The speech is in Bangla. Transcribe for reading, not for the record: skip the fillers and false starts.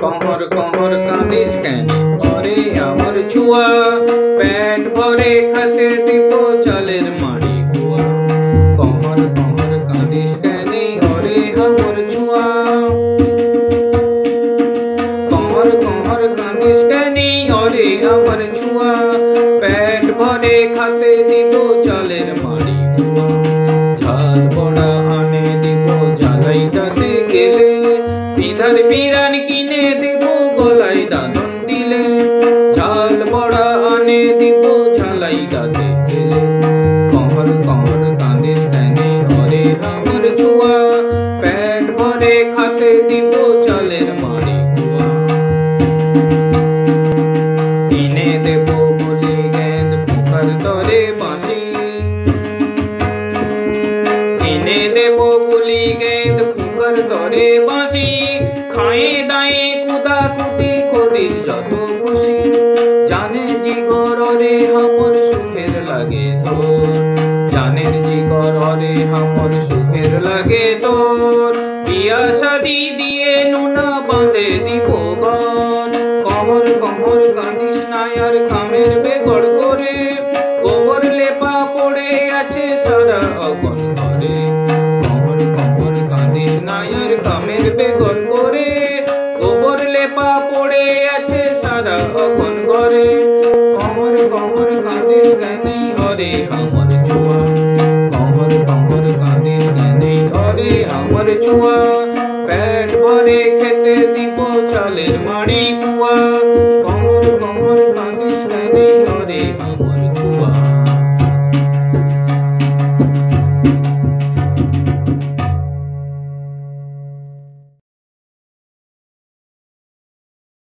कहर कहर कांदिस केन ओरे आमर छुआ पेट भरे खाते दीप चालेर माड़ी कुआ कहर कहर कांदिस केन ओरे आमर छुआ कहर कहर कांदिस केन ओरे आमर छुआ पेट भरे खाते दीप चालेर माड़ी कुआ झाल बड़ा आने दीप জ্বালাই দাতে গেলে বিধার বিরান কিনে দেব গলায় দাদন দিলে ঝাল বড়া আনে দিব ঝালাই দাতে গেলে कहर कहर কাঁদিস কেন ওরে আমার ছুয়া পেট ভরে খাতে দিব চালের মাড়ি কুয়া কিনে দেব গুলি গেঁদ পোকার তরে বাঁশি কিনে দেব গুলি গেঁদ পোকার তরে বাঁশি খায়ে দায়ে কুদা কুটি করিস যত খুশি জানে জিগর রে আমার সুখের লাগে তোর জানের জিগর রে আমার সুখের লাগে তোর বিয়া শাদি দিয়ে নুনা বাঁধে দিব ঘর कहर कहर কাঁদিস না আর কামের বেগড় করে গোবর লেপা পড়ে আছে সারা অগন ঘরে कहर कहर কাঁদিস না আর কামের বেগড় করে গোবর লেপা পড়ে আছে সারা অগন ঘরে कहर कहर কাঁদিস কেন ওরে আমার ছুয়া कहर कहर কাঁদিস কেন ওরে আমার ছুয়া পেট ভরে খেতে